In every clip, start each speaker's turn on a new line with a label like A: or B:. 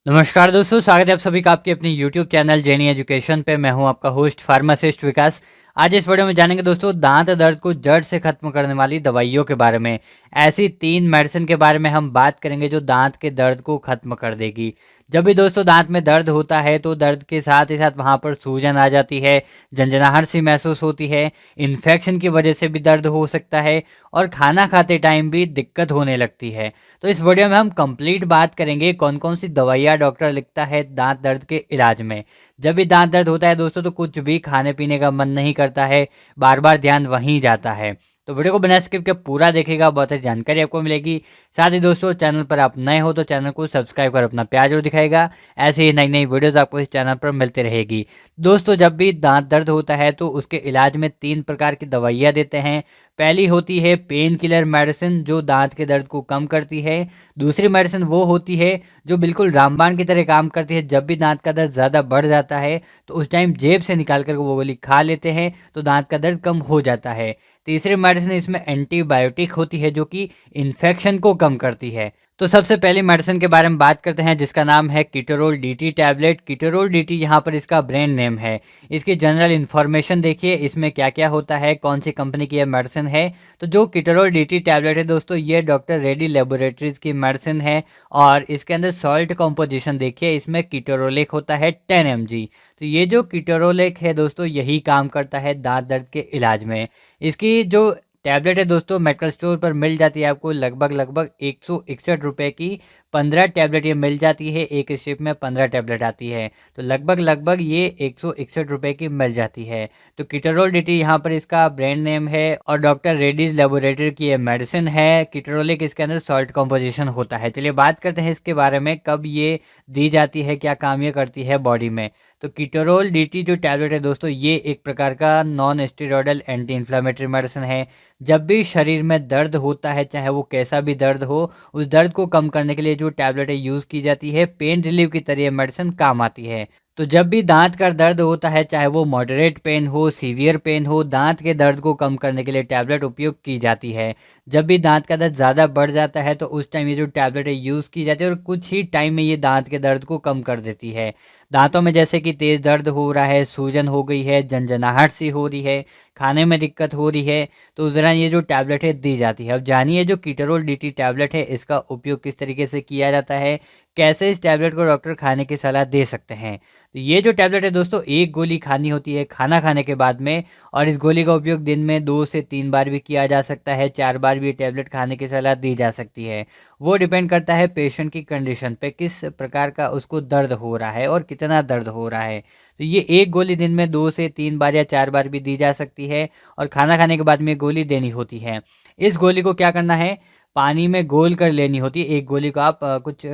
A: नमस्कार दोस्तों, स्वागत है आप सभी का आपके अपने YouTube चैनल जेनी एजुकेशन पे। मैं हूं आपका होस्ट फार्मासिस्ट विकास। आज इस वीडियो में जानेंगे दोस्तों दांत दर्द को जड़ से खत्म करने वाली दवाइयों के बारे में। ऐसी 3 मेडिसिन के बारे में हम बात करेंगे जो दांत के दर्द को खत्म कर देगी। जब भी दोस्तों दांत में दर्द होता है तो दर्द के साथ ही साथ वहाँ पर सूजन आ जाती है, झंझनाहट सी महसूस होती है, इन्फेक्शन की वजह से भी दर्द हो सकता है और खाना खाते टाइम भी दिक्कत होने लगती है। तो इस वीडियो में हम कंप्लीट बात करेंगे कौन कौन सी दवाइयाँ डॉक्टर लिखता है दांत दर्द के इलाज में। जब भी दांत दर्द होता है दोस्तों तो कुछ भी खाने पीने का मन नहीं करता है, बार बार ध्यान वहीं जाता है। तो वीडियो को बिना स्किप के पूरा देखेगा, बहुत अच्छी जानकारी आपको मिलेगी। साथ ही दोस्तों चैनल पर आप नए हो तो चैनल को सब्सक्राइब कर अपना प्यार जरूर दिखाएगा। ऐसे ही नई नई वीडियोस आपको इस चैनल पर मिलती रहेगी। दोस्तों जब भी दांत दर्द होता है तो उसके इलाज में 3 प्रकार की दवाइयाँ देते हैं। पहली होती है पेन किलर मेडिसिन जो दांत के दर्द को कम करती है। दूसरी मेडिसिन वो होती है जो बिल्कुल रामबाण की तरह काम करती है। जब भी दांत का दर्द ज़्यादा बढ़ जाता है तो उस टाइम जेब से निकाल कर वो गोली खा लेते हैं तो दांत का दर्द कम हो जाता है। तीसरी मेडिसिन इसमें एंटीबायोटिक होती है जो कि इन्फेक्शन को कम करती है। तो सबसे पहली मेडिसिन के बारे में बात करते हैं जिसका नाम है Ketorol DT tablet. Ketorol DT यहाँ पर इसका ब्रांड नेम है। इसकी जनरल इन्फॉर्मेशन देखिए, इसमें क्या क्या होता है, कौन सी कंपनी की यह मेडिसिन है। तो जो कीटोरोल डीटी टैबलेट है दोस्तों ये डॉक्टर रेड्डी लेबोरेटरीज की मेडिसिन है और इसके अंदर सॉल्ट कॉम्पोजिशन देखिए, इसमें कीटोरोलेक होता है 10 mg। तो ये जो कीटोरोलेक है दोस्तों यही काम करता है दांत दर्द के इलाज में। इसकी जो टैबलेट है दोस्तों मेडिकल स्टोर पर मिल जाती है आपको लगभग 161 रुपये की 15 टैबलेट ये मिल जाती है। एक स्ट्रिप में 15 टैबलेट आती है तो लगभग ये 161 रुपये की मिल जाती है। तो कीटोरोल डीटी यहाँ पर इसका ब्रांड नेम है और डॉक्टर रेड्डीज लेबोरेटरी की ये मेडिसिन है। कीटोरोलिक इसके अंदर सॉल्ट कॉम्पोजिशन होता है। चलिए बात करते हैं इसके बारे में, कब ये दी जाती है, क्या काम ये करती है बॉडी में। तो कीटोरोल डीटी जो टैबलेट है दोस्तों ये एक प्रकार का non steroidal anti inflammatory medicine है। जब भी शरीर में दर्द होता है चाहे वो कैसा भी दर्द हो, उस दर्द को कम करने के लिए जो टैबलेट है यूज़ की जाती है। पेन रिलीफ की तरह ये मेडिसिन काम आती है। तो जब भी दांत का दर्द होता है चाहे वो मॉडरेट पेन हो, सीवियर पेन हो, दांत के दर्द को कम करने के लिए टैबलेट उपयोग की जाती है। जब भी दांत का दर्द ज़्यादा बढ़ जाता है तो उस टाइम ये जो टैबलेट है यूज़ की जाती है और कुछ ही टाइम में ये दांत के दर्द को कम कर देती है। दांतों में जैसे कि तेज़ दर्द हो रहा है, सूजन हो गई है, झंझनाहट सी हो रही है, खाने में दिक्कत हो रही है, तो उस दौरान ये जो टैबलेट है दी जाती है। अब जानिए जो कीटोरोल डीटी टैबलेट है इसका उपयोग किस तरीके से किया जाता है, कैसे इस टैबलेट को डॉक्टर खाने की सलाह दे सकते हैं। तो ये जो टैबलेट है दोस्तों एक गोली खानी होती है खाना खाने के बाद में और इस गोली का उपयोग दिन में 2 से 3 बार भी किया जा सकता है, 4 बार भी ये टैबलेट खाने की सलाह दी जा सकती है। वो डिपेंड करता है पेशेंट की कंडीशन पे, किस प्रकार का उसको दर्द हो रहा है और कितना दर्द हो रहा है। तो ये एक गोली दिन में 2 से 3 बार या 4 बार भी दी जा सकती है और खाना खाने के बाद में गोली देनी होती है। इस गोली को क्या करना है, पानी में घोल कर लेनी होती है। एक गोली को आप कुछ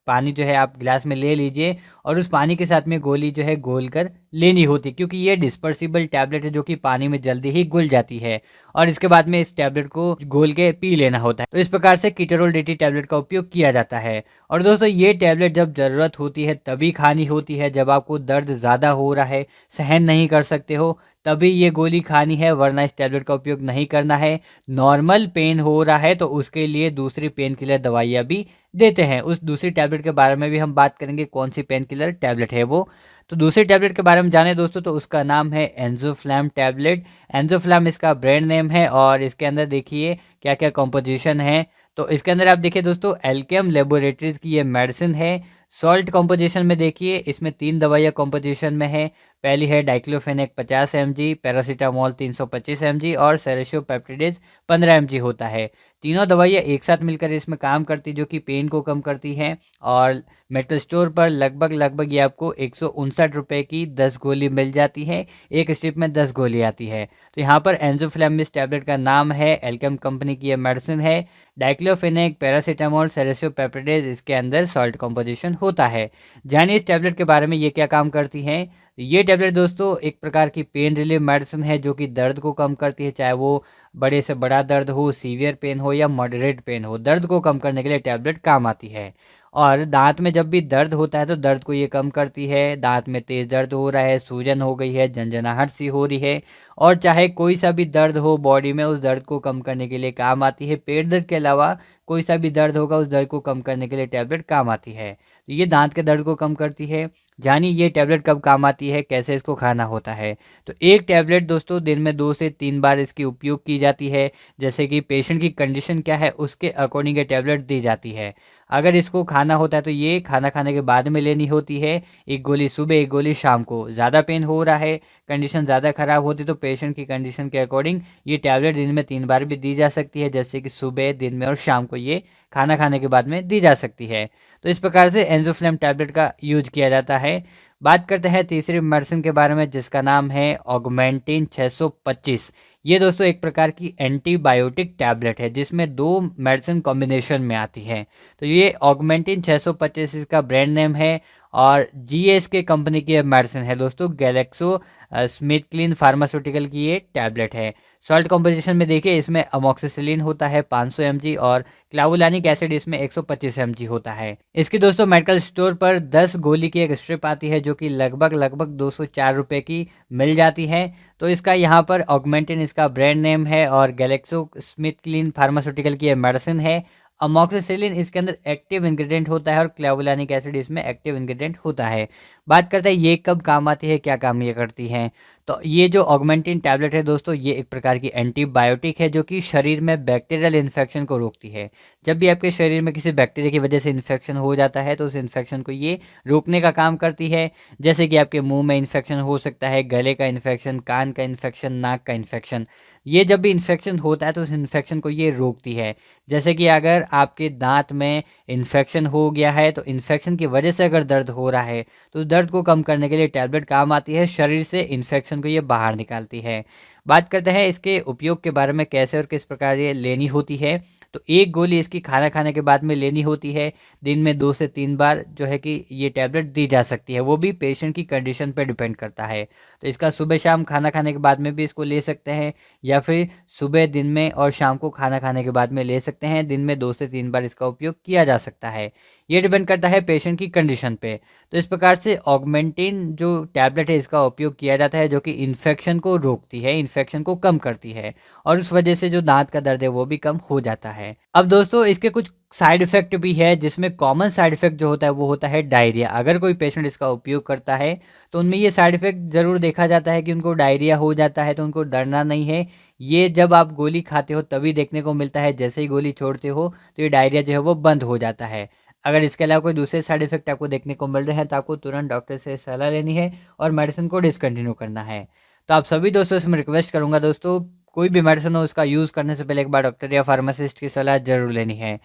A: पानी जो है आप गिलास में ले लीजिए और उस पानी के साथ में गोली जो है घोल कर लेनी होती है, क्योंकि ये डिस्पर्सिबल टैबलेट है जो कि पानी में जल्दी ही घुल जाती है और इसके बाद में इस टैबलेट को घोल के पी लेना होता है। तो इस प्रकार से कीटोरोल डीटी टैबलेट का उपयोग किया जाता है। और दोस्तों ये टैबलेट जब ज़रूरत होती है तभी खानी होती है, जब आपको दर्द ज़्यादा हो रहा है, सहन नहीं कर सकते हो, तभी ये गोली खानी है, वरना इस टैबलेट का उपयोग नहीं करना है। नॉर्मल पेन हो रहा है तो उसके लिए दूसरी पेन किलर दवाइयाँ भी देते हैं। उस दूसरी टैबलेट के बारे में भी हम बात करेंगे, कौन सी पेन किलर टैबलेट है वो। तो दूसरी टैबलेट के बारे में जाने दोस्तों तो उसका नाम है एंजोफ्लैम टैबलेट। एंजोफ्लैम इसका ब्रांड नेम है और इसके अंदर देखिए क्या क्या कॉम्पोजिशन है। तो इसके अंदर आप देखिए दोस्तों एल्केम लेबोरेटरीज की ये मेडिसिन है। सॉल्ट कॉम्पोजिशन में देखिए इसमें 3 दवाइयाँ कॉम्पोजिशन में है। पहली है डाइक्लोफेनेक 50 mg, पैरासीटामोल 325 mg और सेरेशोपेप्टिडेज 15 mg होता है। तीनों दवाइयाँ एक साथ मिलकर इसमें काम करती जो कि पेन को कम करती हैं और मेडिकल स्टोर पर लगभग ये आपको 159 रुपये की 10 गोली मिल जाती है। एक स्ट्रिप में 10 गोली आती है। तो यहाँ पर एंजोफ्लैमिस टैबलेट का नाम है, एल्केम कंपनी की ये मेडिसिन है। डाइक्लोफेनेक, पैरासीटामोल, सेरेशोपेप्टिडेज इसके अंदर सॉल्ट कॉम्पोजिशन होता है। जानिए इस टैबलेट के बारे में ये क्या काम करती हैं। ये टैबलेट दोस्तों एक प्रकार की पेन रिलीफ मेडिसिन है जो कि दर्द को कम करती है, चाहे वो बड़े से बड़ा दर्द हो, सीवियर पेन हो या मॉडरेट पेन हो, दर्द को कम करने के लिए टैबलेट काम आती है। और दांत में जब भी दर्द होता है तो दर्द को ये कम करती है। दांत में तेज़ दर्द हो रहा है, सूजन हो गई है, झंझनाहट सी हो रही है और चाहे कोई सा भी दर्द हो बॉडी में, उस दर्द को कम करने के लिए काम आती है। पेट दर्द के अलावा कोई सा भी दर्द होगा, उस दर्द को कम करने के लिए टैबलेट काम आती है। तो ये दांत के दर्द को कम करती है। जानिए ये टैबलेट कब काम आती है, कैसे इसको खाना होता है। तो एक टैबलेट दोस्तों दिन में 2 से 3 बार इसकी उपयोग की जाती है। जैसे कि पेशेंट की कंडीशन क्या है उसके अकॉर्डिंग ये टैबलेट दी जाती है। अगर इसको खाना होता है तो ये खाना खाने के बाद में लेनी होती है। एक गोली सुबह, एक गोली शाम को। ज़्यादा पेन हो रहा है, कंडीशन ज़्यादा ख़राब होती तो पेशेंट की कंडीशन के अकॉर्डिंग ये टैबलेट दिन में 3 बार भी दी जा सकती है। जैसे कि सुबह, दिन में और शाम को ये खाना खाने के बाद में दी जा सकती है। तो इस प्रकार से एंज़ोफ्लेम टैबलेट का यूज किया जाता है। बात करते हैं तीसरी मेडिसिन के बारे में, जिसका नाम है ऑगमेंटिन 625। ये दोस्तों एक प्रकार की एंटीबायोटिक टैबलेट है जिसमें 2 मेडिसिन कॉम्बिनेशन में आती है। तो ये ऑगमेंटिन 625 इसका ब्रांड नेम है और जीएसके कंपनी की मेडिसिन है दोस्तों। गैलेक्सो स्मिथ क्लीन फार्मास्यूटिकल की ये टैबलेट है। सॉल्ट कॉम्पोजिशन में देखिए इसमें अमोक्सिसिलिन होता है 500 mg और क्लावुलानिक एसिड इसमें 125 mg होता है। इसकी दोस्तों मेडिकल स्टोर पर 10 गोली की एक स्ट्रिप आती है जो कि लगभग 204 रुपये की मिल जाती है। तो इसका यहाँ पर ऑगमेंटिन इसका ब्रांड नेम है और गैलेक्सो स्मिथ क्लीन फार्मास्यूटिकल की मेडिसिन है। अमोक्सिसिलिन इसके अंदर एक्टिव इंग्रेडिएंट होता है और क्लावुलानिक एसिड इसमें एक्टिव इंग्रेडिएंट होता है। बात करते हैं ये कब काम आती है, क्या काम ये करती है। तो ये जो ऑगमेंटिन टैबलेट है दोस्तों, ये एक प्रकार की एंटीबायोटिक है जो कि शरीर में बैक्टीरियल इन्फेक्शन को रोकती है। जब भी आपके शरीर में किसी बैक्टीरिया की वजह से इन्फेक्शन हो जाता है तो उस इन्फेक्शन को ये रोकने का काम करती है। जैसे कि आपके मुंह में इन्फेक्शन हो सकता है, गले का इन्फेक्शन, कान का इन्फेक्शन, नाक का इन्फेक्शन। ये जब भी इन्फेक्शन होता है तो उस इन्फेक्शन को ये रोकती है। जैसे कि अगर आपके दांत में इन्फेक्शन हो गया है तो इन्फेक्शन की वजह से अगर दर्द हो रहा है तो उस दर्द को कम करने के लिए टैबलेट काम आती है। शरीर से इन्फेक्शन को ये बाहर निकालती है। बात करते हैं इसके उपयोग के बारे में, कैसे और किस प्रकार ये लेनी होती है। तो एक गोली इसकी खाना खाने के बाद में लेनी होती है। दिन में 2 से 3 बार जो है कि ये टैबलेट दी जा सकती है, वो भी पेशेंट की कंडीशन पर डिपेंड करता है। तो इसका सुबह शाम खाना खाने के बाद में भी इसको ले सकते हैं या फिर सुबह, दिन में और शाम को खाना खाने के बाद में ले सकते हैं। दिन में 2 से 3 बार इसका उपयोग किया जा सकता है। ये डिपेंड करता है पेशेंट की कंडीशन पे। तो इस प्रकार से ऑगमेंटिन जो टैबलेट है इसका उपयोग किया जाता है जो कि इन्फेक्शन को रोकती है, इन्फेक्शन को कम करती है और उस वजह से जो दांत का दर्द है वो भी कम हो जाता है। अब दोस्तों इसके कुछ साइड इफेक्ट भी है, जिसमें कॉमन साइड इफेक्ट जो होता है वो होता है डायरिया। अगर कोई पेशेंट इसका उपयोग करता है तो उनमें ये साइड इफेक्ट ज़रूर देखा जाता है कि उनको डायरिया हो जाता है। तो उनको डरना नहीं है, ये जब आप गोली खाते हो तभी देखने को मिलता है। जैसे ही गोली छोड़ते हो तो ये डायरिया जो है वो बंद हो जाता है। अगर इसके अलावा कोई दूसरे साइड इफेक्ट आपको देखने को मिल रहे हैं तो आपको तुरंत डॉक्टर से सलाह लेनी है और मेडिसिन को डिसकंटिन्यू करना है। तो आप सभी दोस्तों से मैं रिक्वेस्ट करूंगा दोस्तों, कोई भी मेडिसिन हो उसका यूज़ करने से पहले एक बार डॉक्टर या फार्मासिस्ट की सलाह जरूर लेनी है।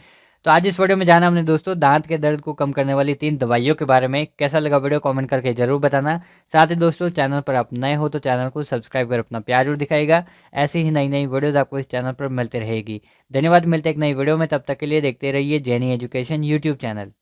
A: तो आज इस वीडियो में जाना हमने दोस्तों दांत के दर्द को कम करने वाली 3 दवाइयों के बारे में। कैसा लगा वीडियो कमेंट करके जरूर बताना। साथ ही दोस्तों चैनल पर आप नए हो तो चैनल को सब्सक्राइब कर अपना प्यार जरूर दिखाएगा। ऐसी ही नई नई वीडियोस आपको इस चैनल पर मिलती रहेगी। धन्यवाद, मिलते एक नई वीडियो में, तब तक के लिए देखते रहिए जेनी एजुकेशन यूट्यूब चैनल।